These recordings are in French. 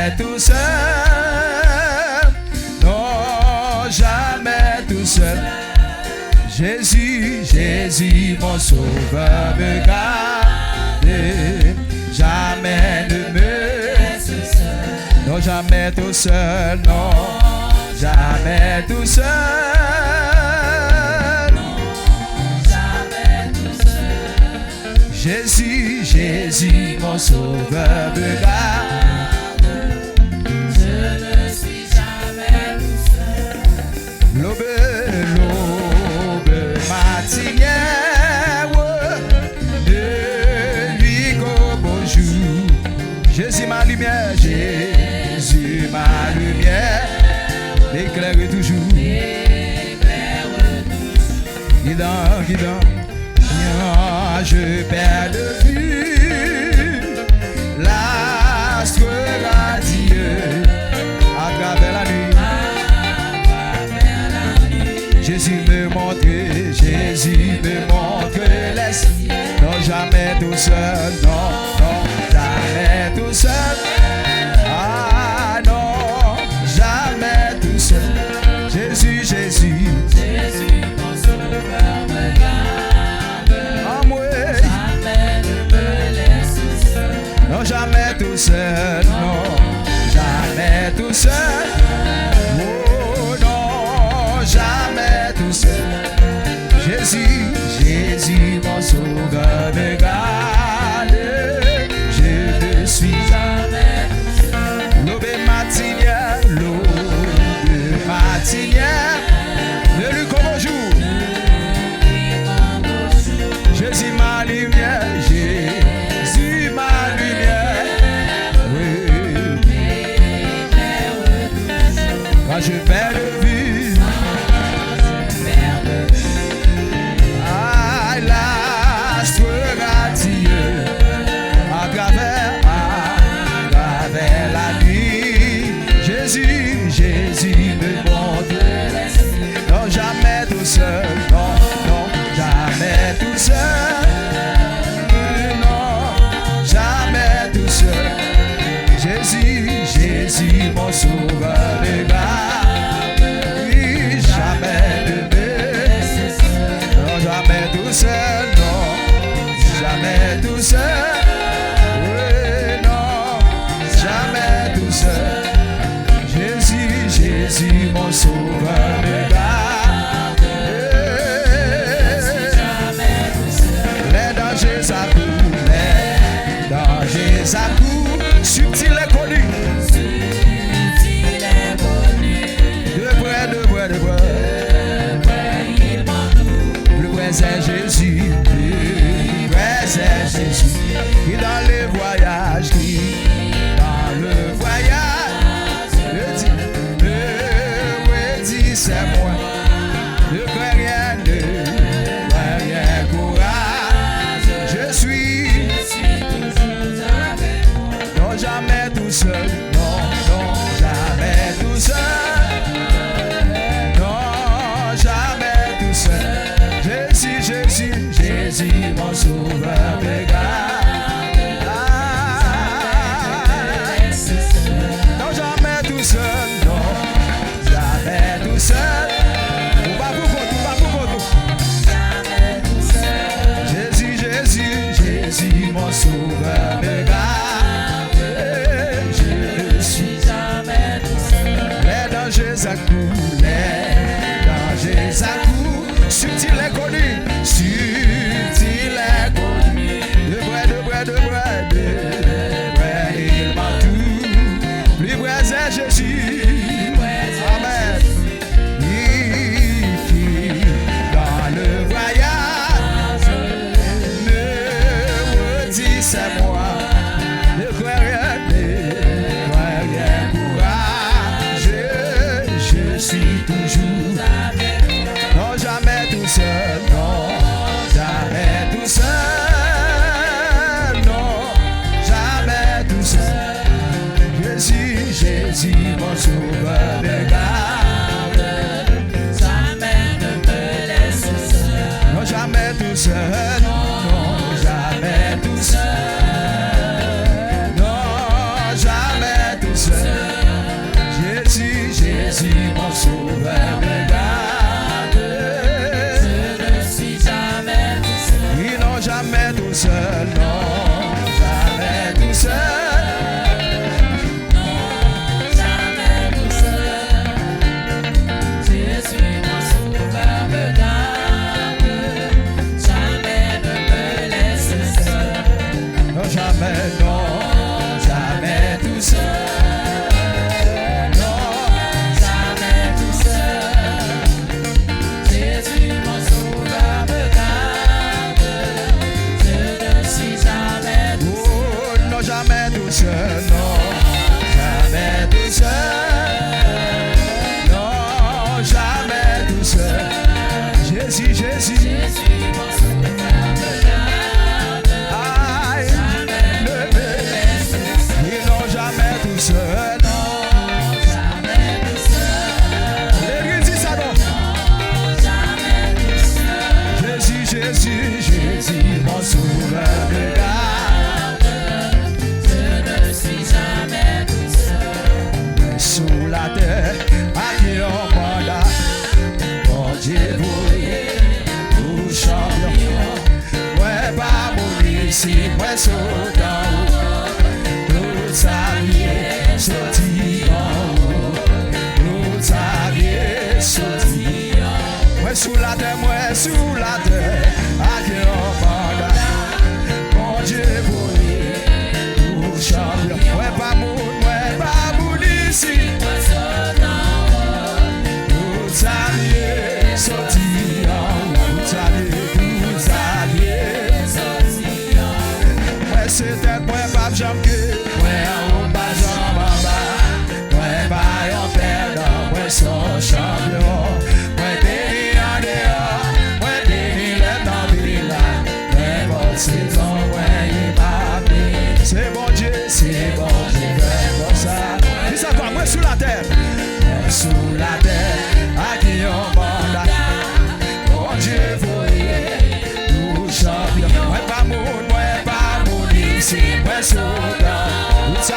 jamais tout seul. Non, jamais tout seul. Jésus, Jésus, mon sauveur me garde. Jamais ne me laisse seul. Non, jamais tout seul. Non, jamais tout seul. Jésus, Jésus, mon sauveur me garde. Je ne suis jamais tout seul. L'aube, l'aube matinière, de lui qu'au beau jour. Jésus ma lumière, Jésus ma lumière, éclaire toujours. Guidant, guidant. Je perds de vue l'astre radieux à travers la nuit. Jésus me montre les signes. Non, jamais tout seul, non, non, jamais tout seul. Ah non, jamais tout seul. Jésus, Jésus, Jésus, mon sauveur me garde. Non, jamais tout seul, non, jamais tout seul. Oh non, jamais tout seul. Jésus, Jésus, mon sauveur me garde. Je ne suis jamais tout seul. L'aube matinière, l'aube matinière, de lui comme au jour. Jésus ma lumière, Jésus ma lumière. Quand je perds de vue, ah, l'astre radieux à travers la nuit. Jésus, Jésus me montre. Non, jamais tout seul, non, non, jamais tout seul. Non, jamais tout seul. Jésus, Jésus, mon sauveur me garde. Oui, jamais ne me laisse seul. Non, jamais tout seul, non, jamais tout seul. Oui, non, jamais tout seul. Jésus, Jésus, mon sauveur me garde. Les dangers accourent, les dangers accourent, subtil et connu. C'est Jésus, c'est Jésus, qui dans le voyage, me dit c'est moi, ne crains rien, courage, je suis toujours avec moi. Non, jamais tout seul, non, non, jamais tout seul, non, jamais tout seul. Jésus, Jésus, Jésus, mon sauveur me garde. Non, jamais tout seul, non, jamais tout seul. Ou pas pour vous, jamais tout seul. Jésus, Jésus, Jésus, mon sauveur me garde. Je ne suis jamais tout seul. Les dangers accourent, les dangers accourent, subtil et connu, subtil et connu. De près, il m'a tout. Plus près c'est Jésus. Amen. Qui dans le voyage me redit c'est moi. Ne crois rien, courage. Je suis toujours avec toi. Non, jamais tout seul, non, jamais tout seul, non, jamais tout seul. Jésus, Jésus, mon sauveur me garde. Jamais ne me laisse seul. Non, jamais tout seul, non, jamais tout seul, non, jamais tout seul. It's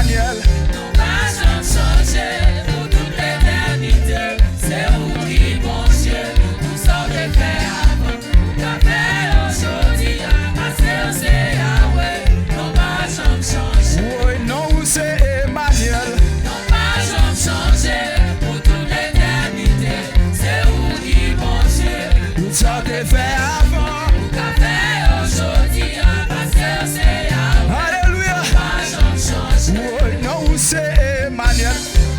Emmanuel. Non pas changer pour toute l'éternité. C'est vous qui bon Dieu. Nous sommes les faits avant. T'as fait aujourd'hui. Parce que c'est Yahweh. Non pas changer. Oui, non, c'est Emmanuel. Non pas changer pour toute l'éternité. C'est vous qui bon Dieu. Tout ça t'est fait avant. T'as fait aujourd'hui. Parce que c'est Yahweh. Alléluia. Pas changer. Oui, non, c'est Emmanuel.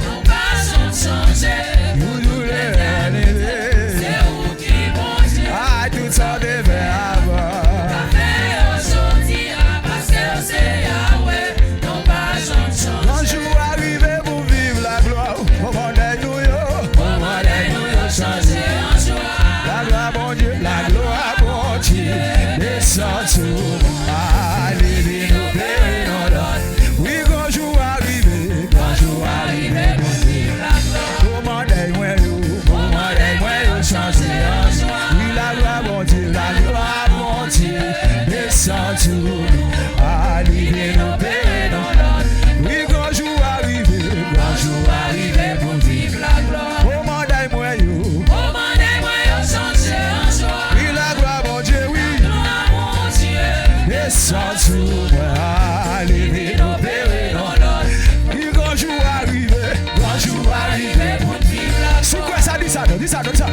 Non pas changer. Nous nous l'éternité. C'est vous qui bon Dieu. Ah, tout ça t'est fait avant. T'as fait aujourd'hui. Parce que c'est Yahweh. Non pas changer. Quand je suis arrivé pour vivre la gloire, moment nous yo. Comment nous changer en joie. La gloire, mon Dieu, la gloire, mon Dieu, descend sur moi. Allez, nous bénissons l'autre. Oui, quand je suis arrivé, quand je suis arrivé, Pour vivre la gloire. comment moi yo, changer en joie. Oui, la gloire, mon Dieu, descend sur nous. Allez, nous bénissons l'autre. Oui, quand je suis arrivé, Pour vivre la gloire. comment moi yo. Comment nous changer en joie. Oui, la gloire, mon Dieu, oui. Gloire mon Dieu. Descends sous moi, allez, nous bénissons l'autre. Et quand je suis arrivé, Pour vivre la c'est quoi ça, dis ça, dis ça, dis ça.